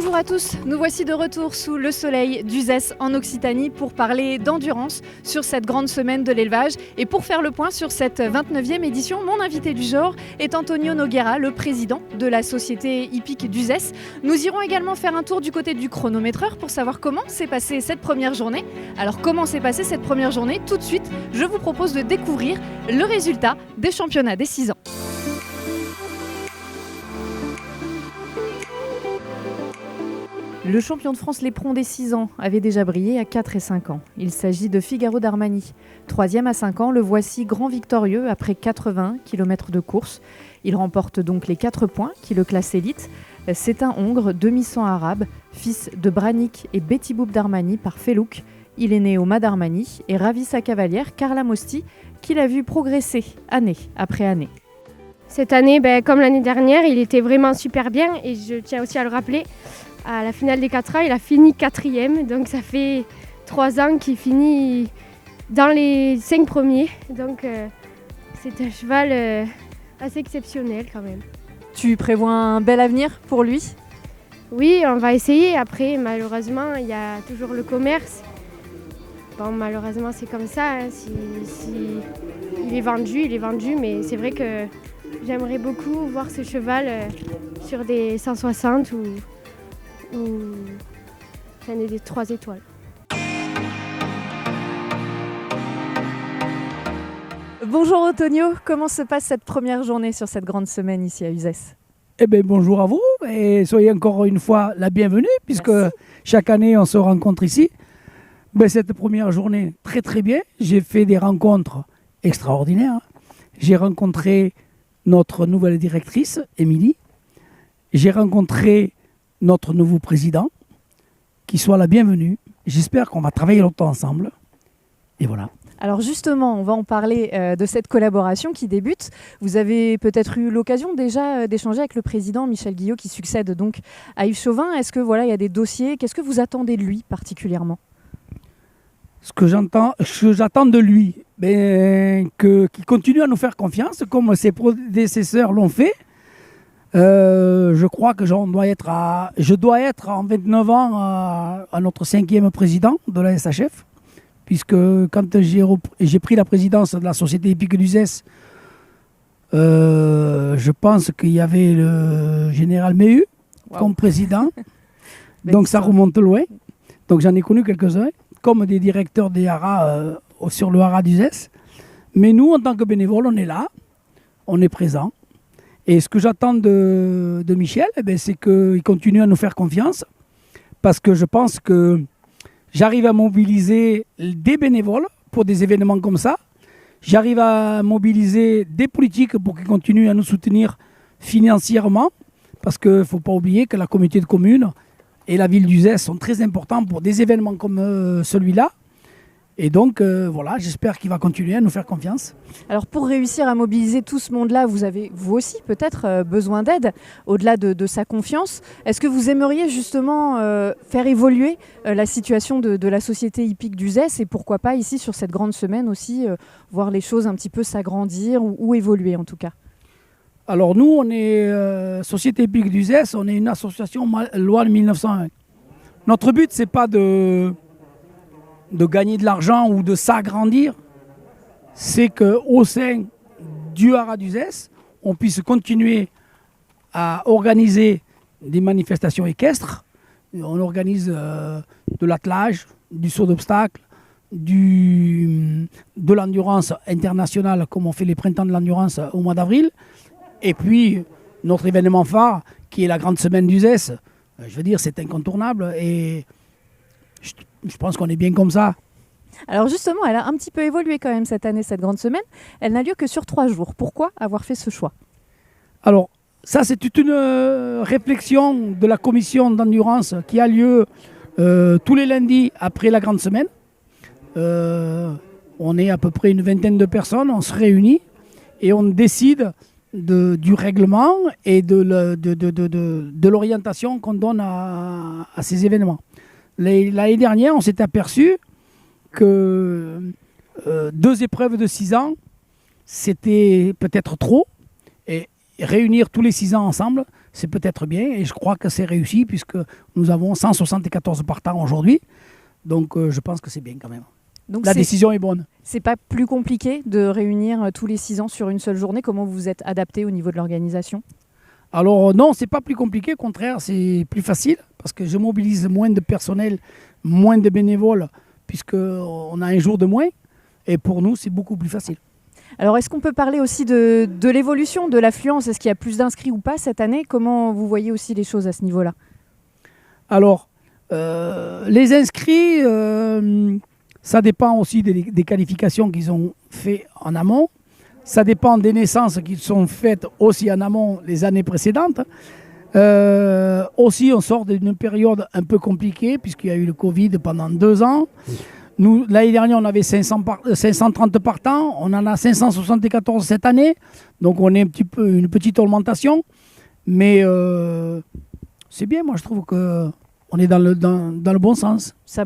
Bonjour à tous, nous voici de retour sous le soleil d'Uzès en Occitanie pour parler d'endurance sur cette grande semaine de l'élevage. Et pour faire le point sur cette 29e édition, mon invité du jour est Antonio Nogueira, le président de la société hippique d'Uzès. Nous irons également faire un tour du côté du chronométreur pour savoir comment s'est passée cette première journée. Alors comment s'est passée cette première journée? Tout de suite, je vous propose de découvrir le résultat des championnats des 6 ans. Le champion de France l'éperon des 6 ans avait déjà brillé à 4 et 5 ans. Il s'agit de Figaro d'Armani. 3e à 5 ans, le voici grand victorieux après 80 km de course. Il remporte donc les 4 points qui le classent élite. C'est un Hongre, demi-sang arabe, fils de Branik et Betty Boub d'Armani par Felouk. Il est né au Mas d'Armani et ravit sa cavalière Carla Mosti, qu'il a vu progresser année après année. Cette année, comme l'année dernière, il était vraiment super bien et je tiens aussi à le rappeler. À la finale des 4 ans, il a fini 4e, donc ça fait 3 ans qu'il finit dans les 5 premiers. Donc c'est un cheval assez exceptionnel quand même. Tu prévois un bel avenir pour lui? Oui, on va essayer. Après, malheureusement, il y a toujours le commerce. Bon, malheureusement, c'est comme ça. Hein. Si il est vendu, mais c'est vrai que j'aimerais beaucoup voir ce cheval sur des 160 ou des 3 étoiles. Bonjour Antonio, comment se passe cette première journée sur cette grande semaine ici à Uzès? Bonjour à vous et soyez encore une fois la bienvenue puisque Merci. Chaque année on se rencontre ici. Cette première journée, très très bien. J'ai fait des rencontres extraordinaires. J'ai rencontré notre nouvelle directrice, Émilie. J'ai rencontré notre nouveau président, qui soit la bienvenue. J'espère qu'on va travailler longtemps ensemble. Et voilà. Alors justement, on va en parler de cette collaboration qui débute. Vous avez peut-être eu l'occasion déjà d'échanger avec le président Michel Guillot qui succède donc à Yves Chauvin. Est-ce que il y a des dossiers? Qu'est-ce que vous attendez de lui particulièrement? Ce que j'attends de lui, qu'il continue à nous faire confiance, comme ses prédécesseurs l'ont fait. Je crois que je dois être en 29 ans à notre 5e président de la SHF, puisque quand j'ai pris la présidence de la société hippique d'Uzès, je pense qu'il y avait le général Méhu comme président, donc ça remonte loin. Donc j'en ai connu quelques-uns, comme des directeurs des haras sur le haras d'Uzès. Mais nous, en tant que bénévoles, on est là, on est présents. Et ce que j'attends de Michel, c'est qu'il continue à nous faire confiance, parce que je pense que j'arrive à mobiliser des bénévoles pour des événements comme ça. J'arrive à mobiliser des politiques pour qu'ils continuent à nous soutenir financièrement, parce qu'il ne faut pas oublier que la communauté de communes et la ville d'Uzès sont très importants pour des événements comme celui-là. Et donc, j'espère qu'il va continuer à nous faire confiance. Alors pour réussir à mobiliser tout ce monde-là, vous avez vous aussi peut-être besoin d'aide, au-delà de sa confiance. Est-ce que vous aimeriez justement faire évoluer la situation de la société hippique d'Uzès et pourquoi pas ici sur cette grande semaine aussi voir les choses un petit peu s'agrandir ou évoluer en tout cas? Alors nous, on est Société hippique d'Uzès, on est une association loi de 1901. Notre but, c'est pas de gagner de l'argent ou de s'agrandir, c'est qu'au sein du haras d'Uzès, on puisse continuer à organiser des manifestations équestres. On organise de l'attelage, du saut d'obstacles, de l'endurance internationale, comme on fait les printemps de l'endurance au mois d'avril. Et puis, notre événement phare, qui est la grande semaine d'Uzès, je veux dire, c'est incontournable et je pense qu'on est bien comme ça. Alors justement, elle a un petit peu évolué quand même cette année, cette grande semaine. Elle n'a lieu que sur 3 jours. Pourquoi avoir fait ce choix? Alors, ça c'est toute une réflexion de la commission d'endurance qui a lieu tous les lundis après la grande semaine. On est à peu près une vingtaine de personnes, on se réunit et on décide du règlement et de l'orientation qu'on donne à ces événements. L'année dernière, on s'est aperçu que 2 épreuves de 6 ans, c'était peut-être trop. Et réunir tous les 6 ans ensemble, c'est peut-être bien et je crois que c'est réussi puisque nous avons 174 partants aujourd'hui. Donc je pense que c'est bien quand même. Donc la décision est bonne. C'est pas plus compliqué de réunir tous les 6 ans sur une seule journée? Comment vous vous êtes adapté au niveau de l'organisation? Alors non, c'est pas plus compliqué, au contraire, c'est plus facile parce que je mobilise moins de personnel, moins de bénévoles puisqu'on a un jour de moins et pour nous c'est beaucoup plus facile. Alors est-ce qu'on peut parler aussi de l'évolution de l'affluence? Est-ce qu'il y a plus d'inscrits ou pas cette année? Comment vous voyez aussi les choses à ce niveau-là? Alors, les inscrits, ça dépend aussi des qualifications qu'ils ont fait en amont. Ça dépend des naissances qui sont faites aussi en amont les années précédentes. Aussi, on sort d'une période un peu compliquée puisqu'il y a eu le Covid pendant 2 ans. Nous, l'année dernière, on avait 530 partants. On en a 574 cette année. Donc, on est une petite augmentation. Mais c'est bien, moi, je trouve qu'on est dans le bon sens. Ça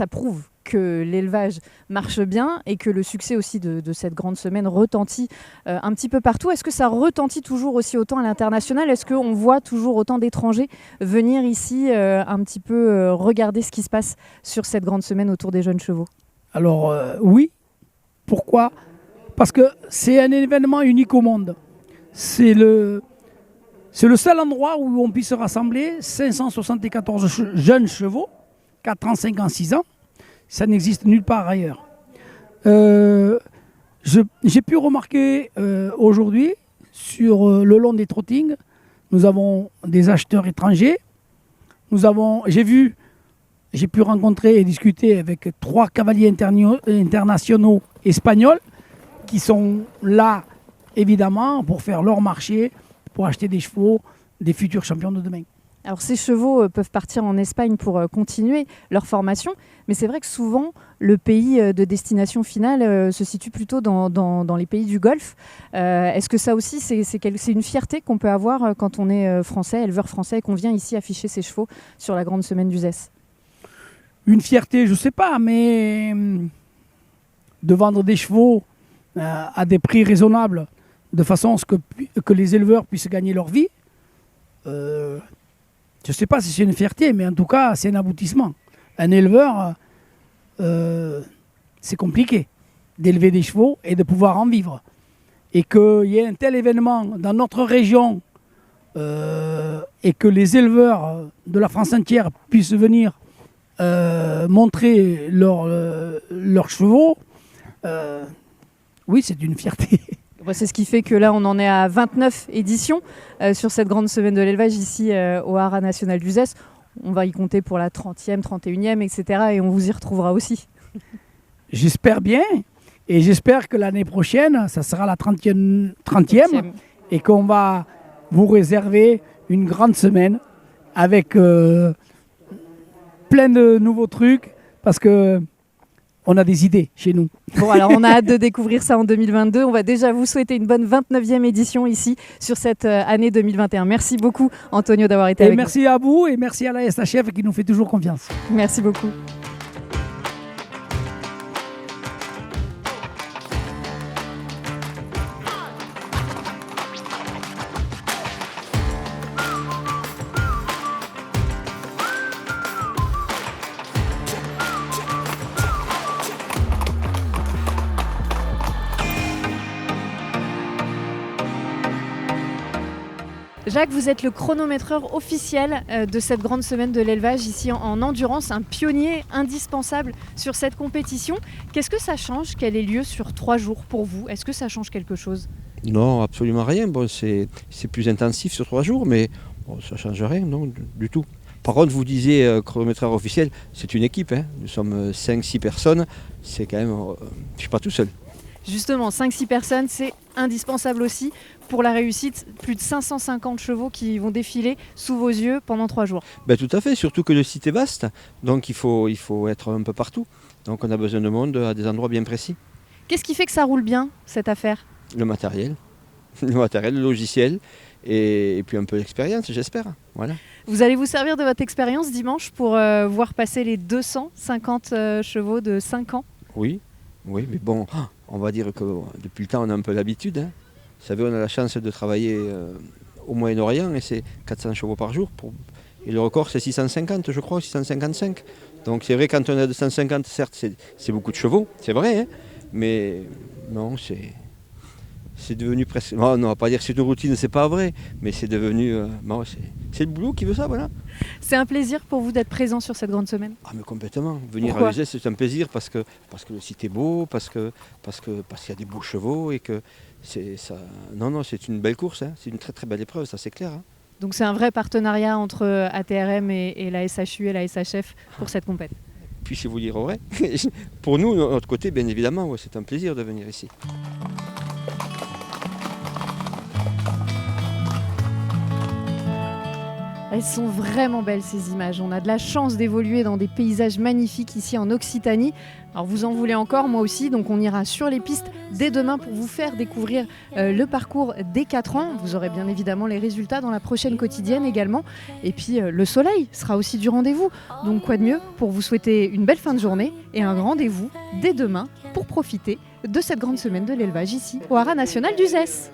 prouve que l'élevage marche bien et que le succès aussi de cette grande semaine retentit un petit peu partout. Est-ce que ça retentit toujours aussi autant à l'international? Est-ce qu'on voit toujours autant d'étrangers venir ici un petit peu regarder ce qui se passe sur cette grande semaine autour des jeunes chevaux? Alors oui. Pourquoi? Parce que c'est un événement unique au monde. C'est le seul endroit où on puisse rassembler 574 jeunes chevaux, 4 ans, 5 ans, 6 ans. Ça n'existe nulle part ailleurs. J'ai pu remarquer aujourd'hui, sur le long des trottings, nous avons des acheteurs étrangers. J'ai pu rencontrer et discuter avec 3 cavaliers internationaux espagnols qui sont là, évidemment, pour faire leur marché, pour acheter des chevaux, des futurs champions de demain. Alors ces chevaux peuvent partir en Espagne pour continuer leur formation, mais c'est vrai que souvent le pays de destination finale se situe plutôt dans les pays du Golfe. Est-ce que ça aussi c'est une fierté qu'on peut avoir quand on est français, éleveur français, et qu'on vient ici afficher ses chevaux sur la grande semaine d'Uzès? Une fierté, je ne sais pas, mais de vendre des chevaux à des prix raisonnables, de façon à ce que les éleveurs puissent gagner leur vie, je ne sais pas si c'est une fierté, mais en tout cas, c'est un aboutissement. Un éleveur, c'est compliqué d'élever des chevaux et de pouvoir en vivre. Et qu'il y ait un tel événement dans notre région et que les éleveurs de la France entière puissent venir montrer leurs chevaux, oui, c'est une fierté. C'est ce qui fait que là, on en est à 29 éditions sur cette grande semaine de l'élevage ici au Haras national d'Uzès. On va y compter pour la 30e, 31e, etc. Et on vous y retrouvera aussi. J'espère bien. Et j'espère que l'année prochaine, ça sera la 30e et qu'on va vous réserver une grande semaine avec plein de nouveaux trucs parce que on a des idées chez nous. Bon, alors on a hâte de découvrir ça en 2022. On va déjà vous souhaiter une bonne 29e édition ici sur cette année 2021. Merci beaucoup, Antonio, d'avoir été avec nous. Merci à vous et merci à la SHF qui nous fait toujours confiance. Merci beaucoup. Jacques, vous êtes le chronométreur officiel de cette grande semaine de l'élevage ici en endurance, un pionnier indispensable sur cette compétition. Qu'est-ce que ça change qu'elle ait lieu sur 3 jours pour vous? Est-ce que ça change quelque chose? Non, absolument rien. Bon, c'est plus intensif sur 3 jours, mais bon, ça ne change rien, non, du tout. Par contre, vous disiez chronométreur officiel, c'est une équipe. Hein. Nous sommes 5-6 personnes, c'est quand même... je ne suis pas tout seul. Justement, 5-6 personnes, c'est indispensable aussi pour la réussite. Plus de 550 chevaux qui vont défiler sous vos yeux pendant 3 jours. Ben, tout à fait, surtout que le site est vaste, donc il faut être un peu partout. Donc on a besoin de monde à des endroits bien précis. Qu'est-ce qui fait que ça roule bien, cette affaire? Le matériel, le logiciel et puis un peu d'expérience, j'espère. Voilà. Vous allez vous servir de votre expérience dimanche pour voir passer les 250 chevaux de 5 ans? Oui, mais bon, on va dire que depuis le temps on a un peu l'habitude. Hein. Vous savez, on a la chance de travailler au Moyen-Orient et c'est 400 chevaux par jour. Et le record, c'est 650, je crois, 655. Donc c'est vrai, quand on a 250, certes, c'est beaucoup de chevaux, c'est vrai, hein, mais non, c'est devenu presque... Non, on ne va pas dire que c'est une routine, c'est pas vrai, mais c'est devenu... bon, c'est le boulot qui veut ça, voilà. C'est un plaisir pour vous d'être présent sur cette grande semaine? Ah mais complètement. Venir Pourquoi à l'UZES, c'est un plaisir parce que le site est beau, parce qu'il y a des beaux chevaux et que c'est ça. Non, c'est une belle course, hein. C'est une très très belle épreuve, ça c'est clair. Hein. Donc c'est un vrai partenariat entre ATRM et la SHU et la SHF pour cette compète. Puis-je vous dire vrai, pour nous, de notre côté, bien évidemment, ouais, c'est un plaisir de venir ici. Elles sont vraiment belles ces images. On a de la chance d'évoluer dans des paysages magnifiques ici en Occitanie. Alors vous en voulez encore, moi aussi, donc on ira sur les pistes dès demain pour vous faire découvrir le parcours des 4 ans. Vous aurez bien évidemment les résultats dans la prochaine quotidienne également. Et puis le soleil sera aussi du rendez-vous. Donc quoi de mieux pour vous souhaiter une belle fin de journée et un rendez-vous dès demain pour profiter de cette grande semaine de l'élevage ici au Haras national d'Uzès.